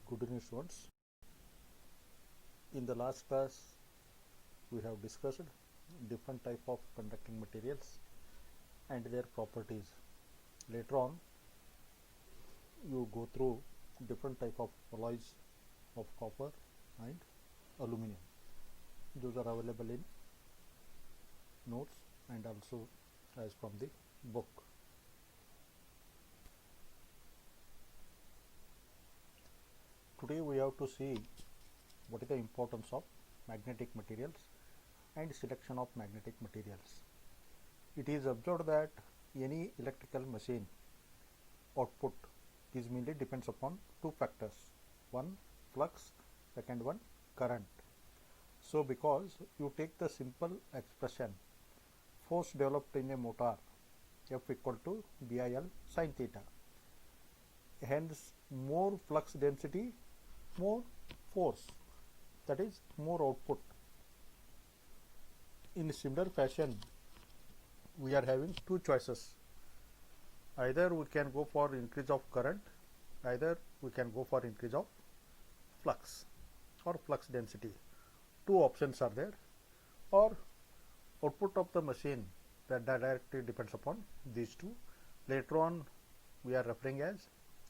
Good evening, students. In the last class, we have discussed different type of conducting materials and their properties. Later on, you go through different type of alloys of copper and aluminum. Those are available in notes and also as from the book. Today we have to see what is the importance of magnetic materials and selection of magnetic materials. It is observed that any electrical machine output is mainly depends upon two factors. One, flux, second one, current. So because you take the simple expression force developed in a motor F equal to BIL sin theta. Hence more flux density, more force, that is more output. In similar fashion, we are having two choices. Either we can go for increase of current, either we can go for increase of flux or flux density. Two options are there, or output of the machine that directly depends upon these two. Later on, we are referring as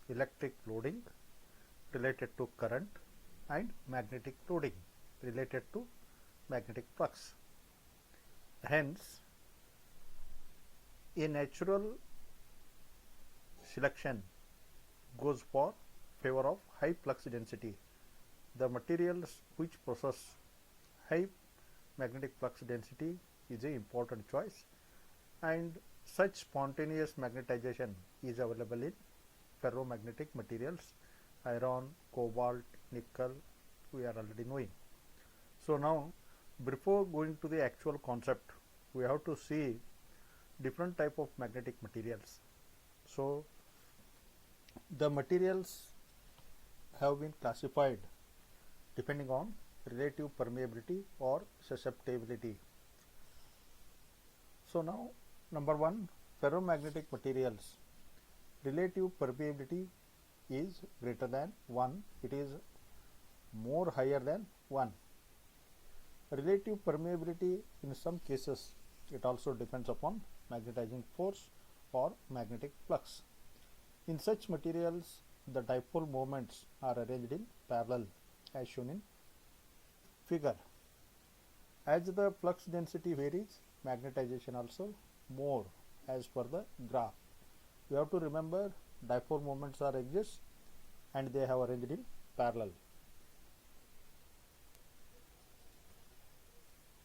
electric loading related to current and magnetic loading related to magnetic flux. Hence, a natural selection goes for favor of high flux density. The materials which possess high magnetic flux density is an important choice, and such spontaneous magnetization is available in ferromagnetic materials, iron, cobalt, nickel, we are already knowing. So now, before going to the actual concept, we have to see different type of magnetic materials. So the materials have been classified depending on relative permeability or susceptibility. So now, number one, ferromagnetic materials, relative permeability is greater than 1, it is more higher than 1. Relative permeability, in some cases it also depends upon magnetizing force or magnetic flux. In such materials, the dipole moments are arranged in parallel as shown in figure. As the flux density varies, magnetization also more as per the graph. You have to remember dipole moments are exist and they have arranged in parallel.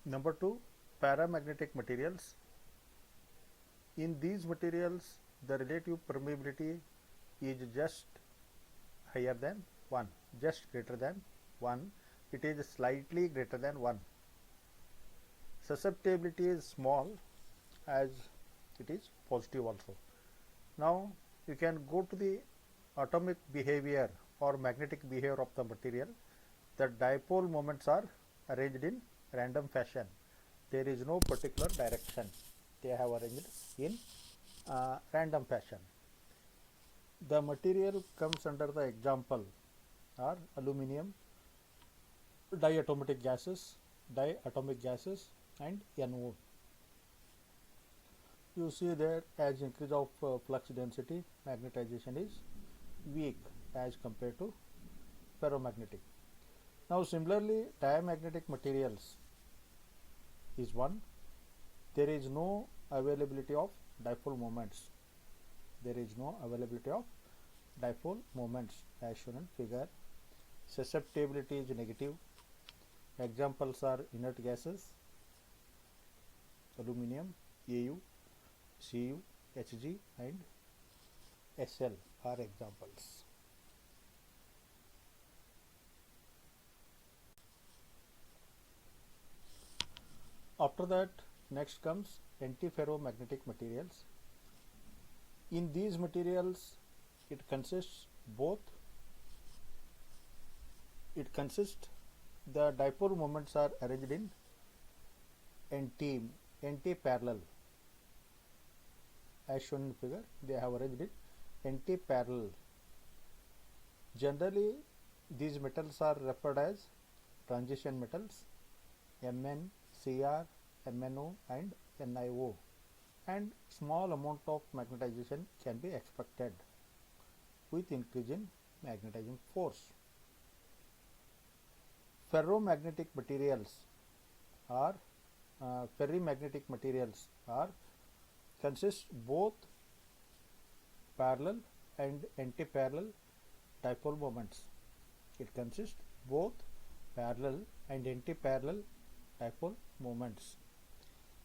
Number two, paramagnetic materials. In these materials, the relative permeability is just higher than 1, just greater than 1. It is slightly greater than 1. Susceptibility is small as it is positive also. Now you can go to the atomic behavior or magnetic behavior of the material. The dipole moments are arranged in random fashion. There is no particular direction. They have arranged in random fashion. The material comes under the example are aluminum, diatomic gases and NO. You see there, as increase of flux density, magnetization is weak as compared to ferromagnetic. Now similarly, diamagnetic materials is one. There is no availability of dipole moments. There is no availability of dipole moments as shown in figure. Susceptibility is negative. Examples are inert gases, aluminum, Au, Cu, Hg and Sl are examples. After that, next comes antiferromagnetic materials. In these materials, it consists the dipole moments are arranged in anti-parallel as shown in figure. They have arranged in anti-parallel. Generally, These metals are referred as transition metals Mn, Cr, MnO and NiO, and small amount of magnetization can be expected with increase in magnetizing force. Ferromagnetic materials are ferrimagnetic materials are consist both parallel and anti-parallel dipole moments. It consists both parallel and anti-parallel dipole moments.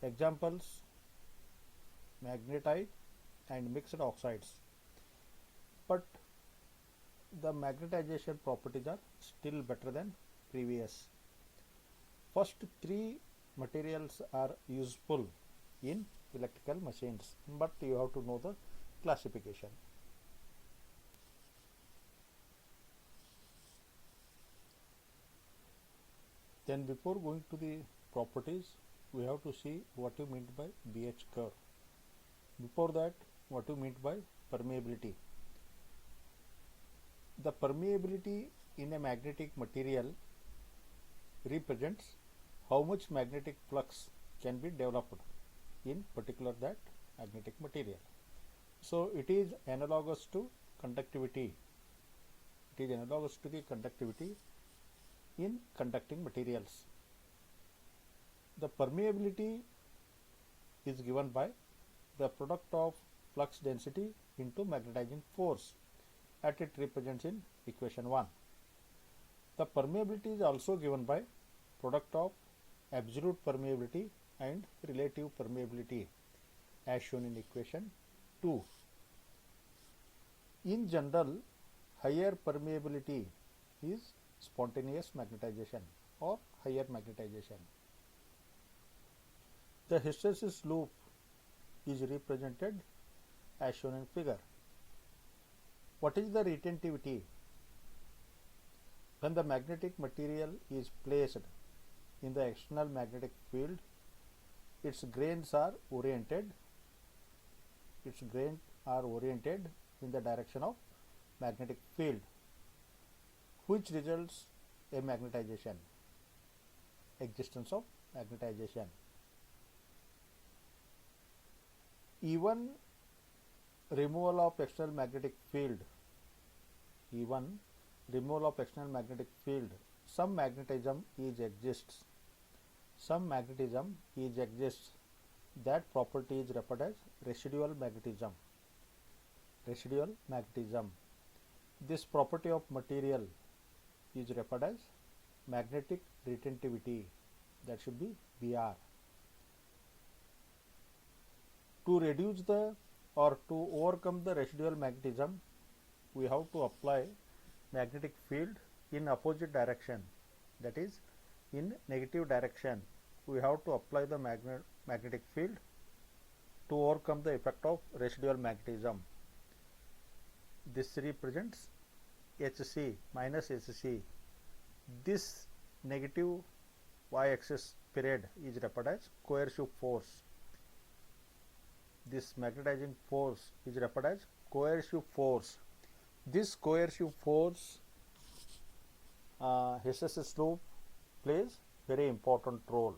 Examples: magnetite and mixed oxides. But the magnetization properties are still better than previous. First three materials are useful in electrical machines, but you have to know the classification. Then before going to the properties, we have to see what you mean by BH curve. Before that, what you mean by permeability. The permeability in a magnetic material represents how much magnetic flux can be developed in particular that magnetic material. So it is analogous to conductivity. It is analogous to the conductivity in conducting materials. The permeability is given by the product of flux density into magnetizing force, at it represents in equation 1. The permeability is also given by product of absolute permeability and relative permeability, as shown in equation 2. In general, higher permeability is spontaneous magnetization or higher magnetization. The hysteresis loop is represented as shown in figure. What is the retentivity? When the magnetic material is placed in the external magnetic field, its grains are oriented in the direction of magnetic field, which results a magnetization, existence of magnetization. Even removal of external magnetic field, some magnetism exists. That property is referred as residual magnetism. This property of material is referred as magnetic retentivity. That should be Br. To reduce or to overcome the residual magnetism, we have to apply magnetic field in opposite direction, that is in negative direction. We have to apply the magnetic field to overcome the effect of residual magnetism. This represents Hc minus Hc. This negative y-axis period is referred as coercive force. This magnetizing force is referred as coercive force. This coercive force, hysteresis loop plays very important role.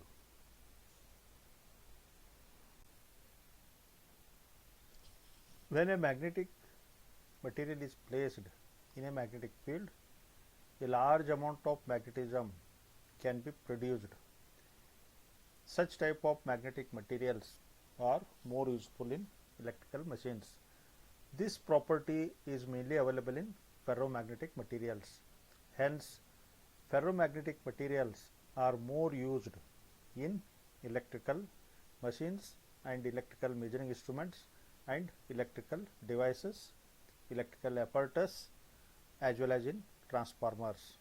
When a magnetic material is placed in a magnetic field, a large amount of magnetism can be produced. Such type of magnetic materials are more useful in electrical machines. This property is mainly available in ferromagnetic materials. Hence, ferromagnetic materials are more used in electrical machines and electrical measuring instruments and electrical devices, electrical apparatus, as well as in transformers.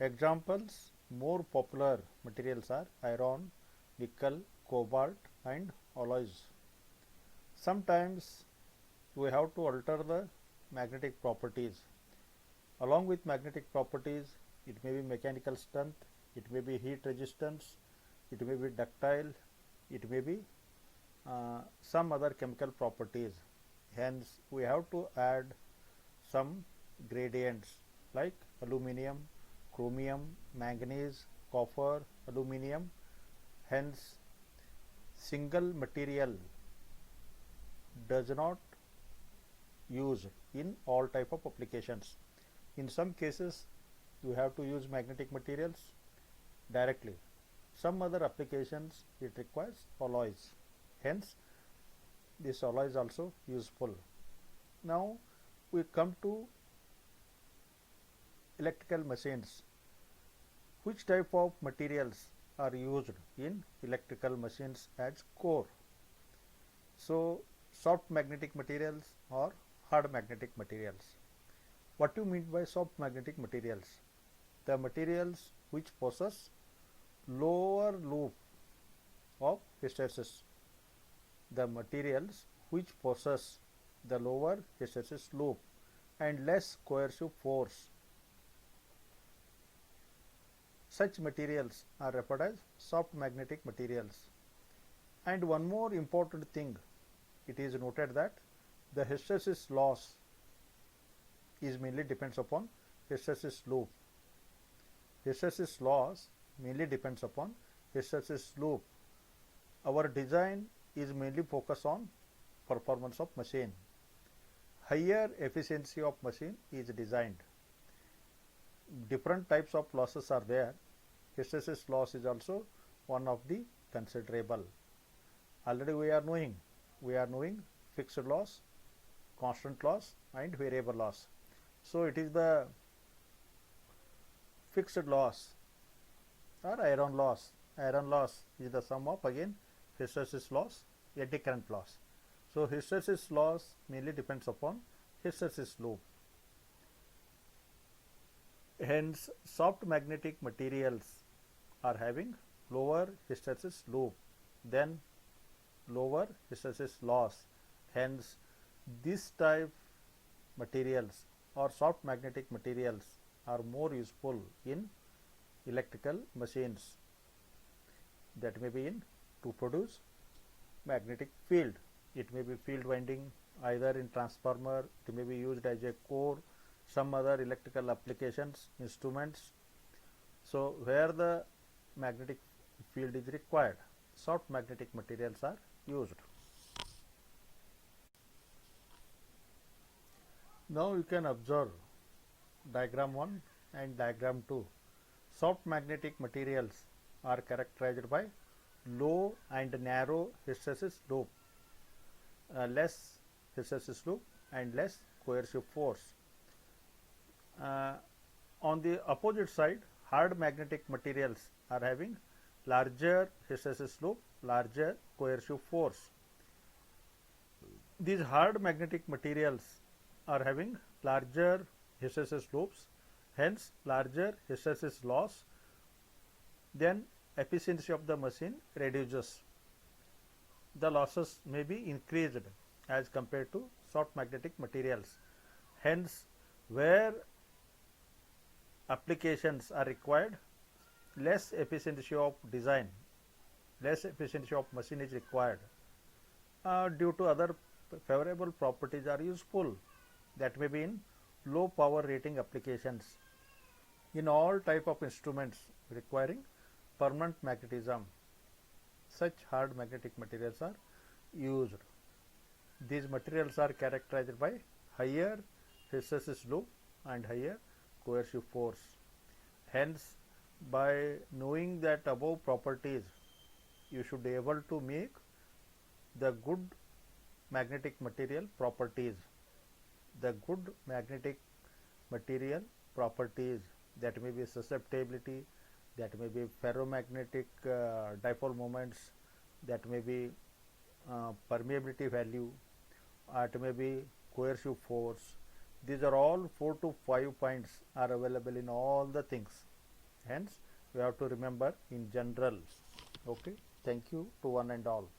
Examples: more popular materials are iron, nickel, cobalt and alloys. Sometimes we have to alter the magnetic properties. Along with magnetic properties, it may be mechanical strength, it may be heat resistance, it may be ductile, it may be some other chemical properties. Hence, we have to add some gradients like aluminium, chromium, manganese, copper, aluminium. Hence, single material does not use in all type of applications. In some cases, you have to use magnetic materials directly. Some other applications it requires alloys. Hence, this alloy is also useful. Now, we come to electrical machines. Which type of materials are used in electrical machines as core? So, soft magnetic materials or hard magnetic materials. What do you mean by soft magnetic materials? The materials which possess lower loop of hysteresis. The materials which possess the lower hysteresis loop and less coercive force. Such materials are referred as soft magnetic materials. And one more important thing, it is noted that the hysteresis loss is mainly depends upon hysteresis loop. Hysteresis loss mainly depends upon hysteresis loop. Our design is mainly focused on performance of machine. Higher efficiency of machine is designed. Different types of losses are there. Hysteresis loss is also one of the considerable. Already we are knowing fixed loss, constant loss and variable loss. So it is the fixed loss or iron loss. Iron loss is the sum of again hysteresis loss, eddy current loss. So hysteresis loss mainly depends upon hysteresis loop. Hence, soft magnetic materials are having lower hysteresis loop, then lower hysteresis loss. Hence, this type materials or soft magnetic materials are more useful in electrical machines, that may be in to produce magnetic field. It may be field winding either in transformer, it may be used as a core, some other electrical applications, instruments. So, where the magnetic field is required, soft magnetic materials are used. Now, you can observe diagram 1 and diagram 2. Soft magnetic materials are characterized by low and narrow hysteresis loop, less hysteresis loop and less coercive force. On the opposite side, hard magnetic materials are having larger hysteresis loop, larger coercive force. These hard magnetic materials are having larger hysteresis loops, hence larger hysteresis loss, then efficiency of the machine reduces. The losses may be increased as compared to soft magnetic materials. Hence, where applications are required, less efficiency of design, less efficiency of machine is required. Due to other favorable properties are useful, that may be in low power rating applications. In all type of instruments requiring permanent magnetism, such hard magnetic materials are used. These materials are characterized by higher hysteresis loop and higher coercive force. Hence, by knowing that above properties, you should be able to make the good magnetic material properties. The good magnetic material properties, that may be susceptibility, that may be ferromagnetic dipole moments, that may be permeability value, it may be coercive force. These are all 4 to 5 points are available in all the things. Hence, we have to remember in general. Okay. Thank you to one and all.